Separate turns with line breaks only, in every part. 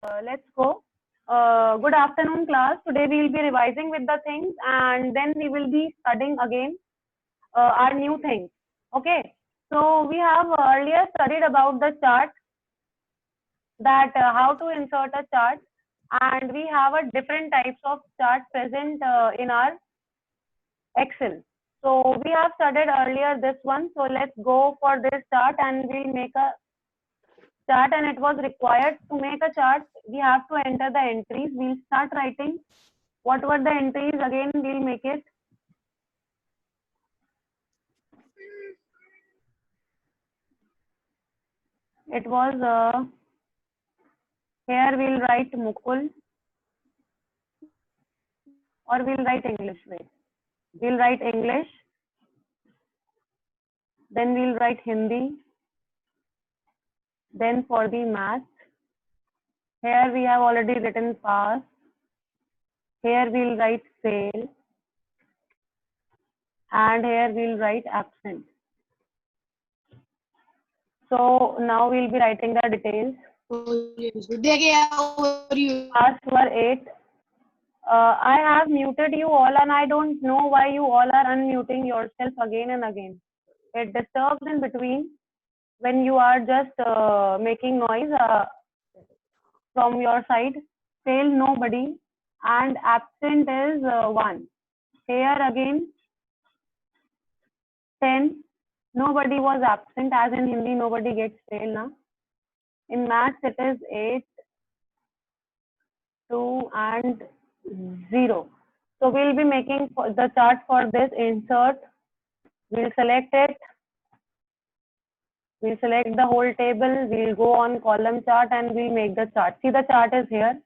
Let's go. Good afternoon, class. Today we will be revising with the things and then we will be studying again our new things. Okay. So we have earlier studied about the chart, that how to insert a chart, and we have a different types of chart present in our Excel. So we have studied earlier this one. So let's go for this chart and we'll make a chart, and it was required to make a chart. We have to enter the entries. We'll start writing. What were the entries? Again, we'll make it. It was here we'll write Mukul, or we'll write English. Wait, we'll write English. Then we'll write Hindi. Then for the math, here we have already written pass. Here we'll write fail, and here we'll write absent. So now we'll be writing the details. Pass were 8. I have muted you all, and I don't know why you all are unmuting yourself again and again. It disturbs in between when you are just making noise from your side. Fail nobody, and absent is 1. Here again 10. Nobody was absent, as in Hindi nobody gets fail now. In maths it is 8, 2 and 0. So we'll be making the chart for this. Insert. We'll select it. We'll select the whole table. We'll go on column chart and we'll make the chart. See, the chart is here.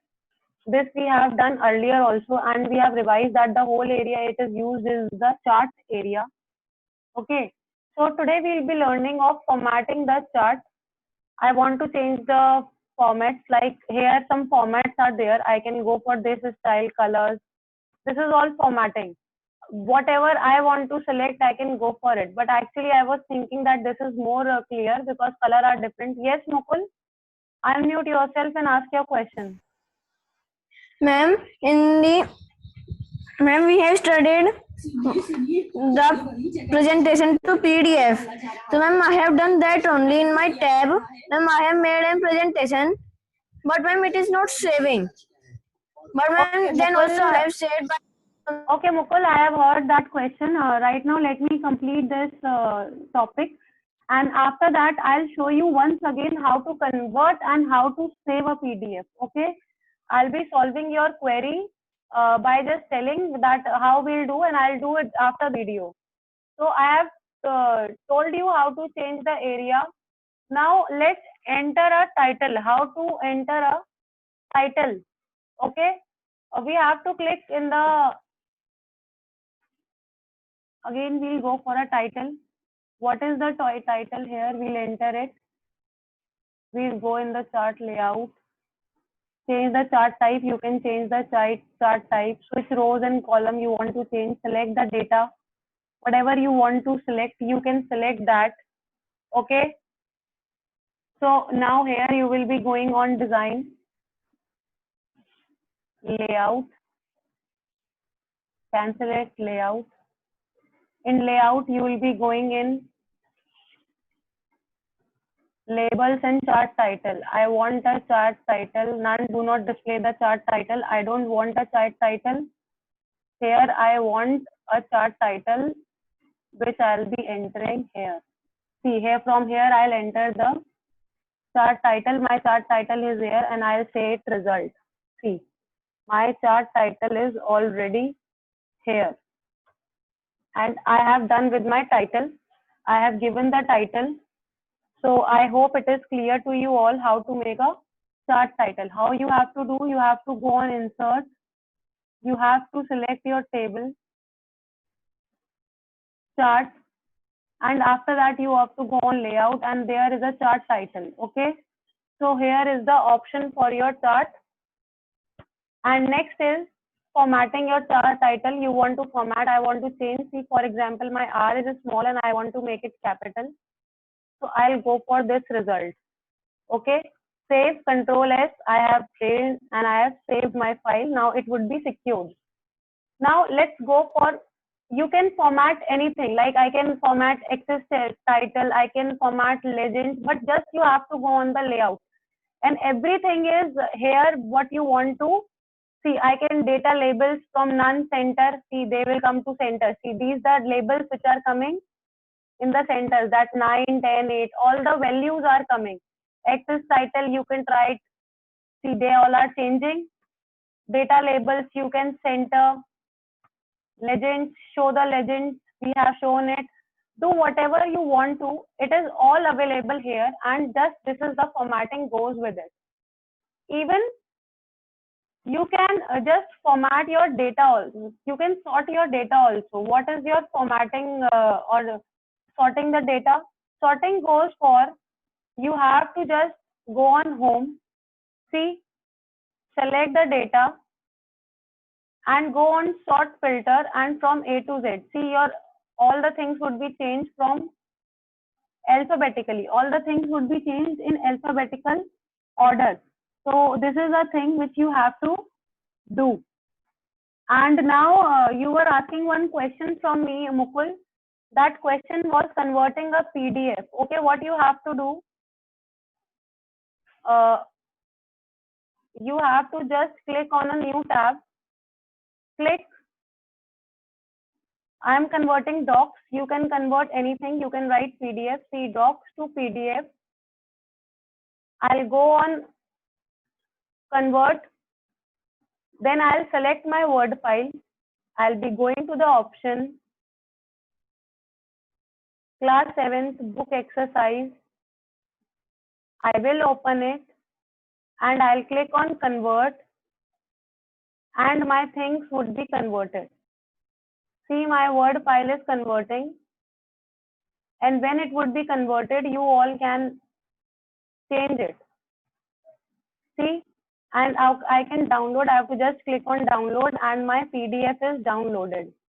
This we have done earlier also, and we have revised that the whole area it is used is the chart area. Okay. So today we'll be learning of formatting the chart. I want to change the formats. Like here some formats are there. I can go for this style, colors. This is all formatting. Whatever I want to select, I can go for it. But actually, I was thinking that this is more clear because color are different. Yes, Mukul, unmute yourself and ask your question.
Ma'am, we have studied the presentation to PDF. So, ma'am, I have done that only in my tab. Ma'am, I have made a presentation, but ma'am, it is not saving. But ma'am,
Okay,
then
Mukul,
also I have said.
Okay, Mukul, I have heard that question. Right now, let me complete this topic. And after that, I'll show you once again how to convert and how to save a PDF. Okay, I'll be solving your query by just telling that how we'll do, and I'll do it after video. So I have told you how to change the area. Now let's enter a title. How to enter a title? Okay, we have to click in the. Again, we'll go for a title. What is the title here? We'll enter it. We'll go in the chart layout. Change the chart type. You can change the chart type. Which rows and column you want to change. Select the data. Whatever you want to select, you can select that. Okay. So now here you will be going on design, layout, can select layout. In layout, you will be going in labels and chart title. I want a chart title. None, do not display the chart title. I don't want a chart title. Here I want a chart title which I'll be entering here. See here, from here I'll enter the chart title. My chart title is here and I'll say it result. See, my chart title is already here. And I have done with my title. I have given the title. So I hope it is clear to you all how to make a chart title. How you have to do, you have to go on insert. You have to select your table, chart, and after that you have to go on layout, and there is a chart title. Okay. So here is the option for your chart. And next is formatting your chart title. You want to format, I want to change. See, for example, my R is small and I want to make it capital. So I'll go for this result. Okay. save, Control S, I have changed and I have saved my file. Now it would be secured. Now let's go for, you can format anything, like I can format access title, I can format legend, but just you have to go on the layout. And everything is here what you want to see. I can data labels from none center, see they will come to center. See, these are labels which are coming in the centers, that 9, 10, 8, all the values are coming. Access title, you can try it. See, they all are changing. Data labels, you can center. Legends, show the legends, we have shown it. Do whatever you want to. It is all available here, and just this is the formatting goes with it. Even you can just format your data also. You can sort your data also. What is your formatting or sorting the data? Sorting goes for, you have to just go on home, see, select the data and go on sort filter, and from A to Z, see your all the things would be changed from alphabetically. All the things would be changed in alphabetical order. So this is a thing which you have to do. And now you were asking one question from me, Mukul. That question was converting a PDF. Okay, what you have to do? You have to just click on a new tab. Click. I am converting docs. You can convert anything. You can write PDF. See, docs to PDF. I'll go on convert. Then I'll select my Word file. I'll be going to the option class 7th book exercise. I will open it and I'll click on convert, and my things would be converted. See, my Word file is converting, and when it would be converted, you all can change it. See, and I can download. I have to just click on download and my PDF is downloaded.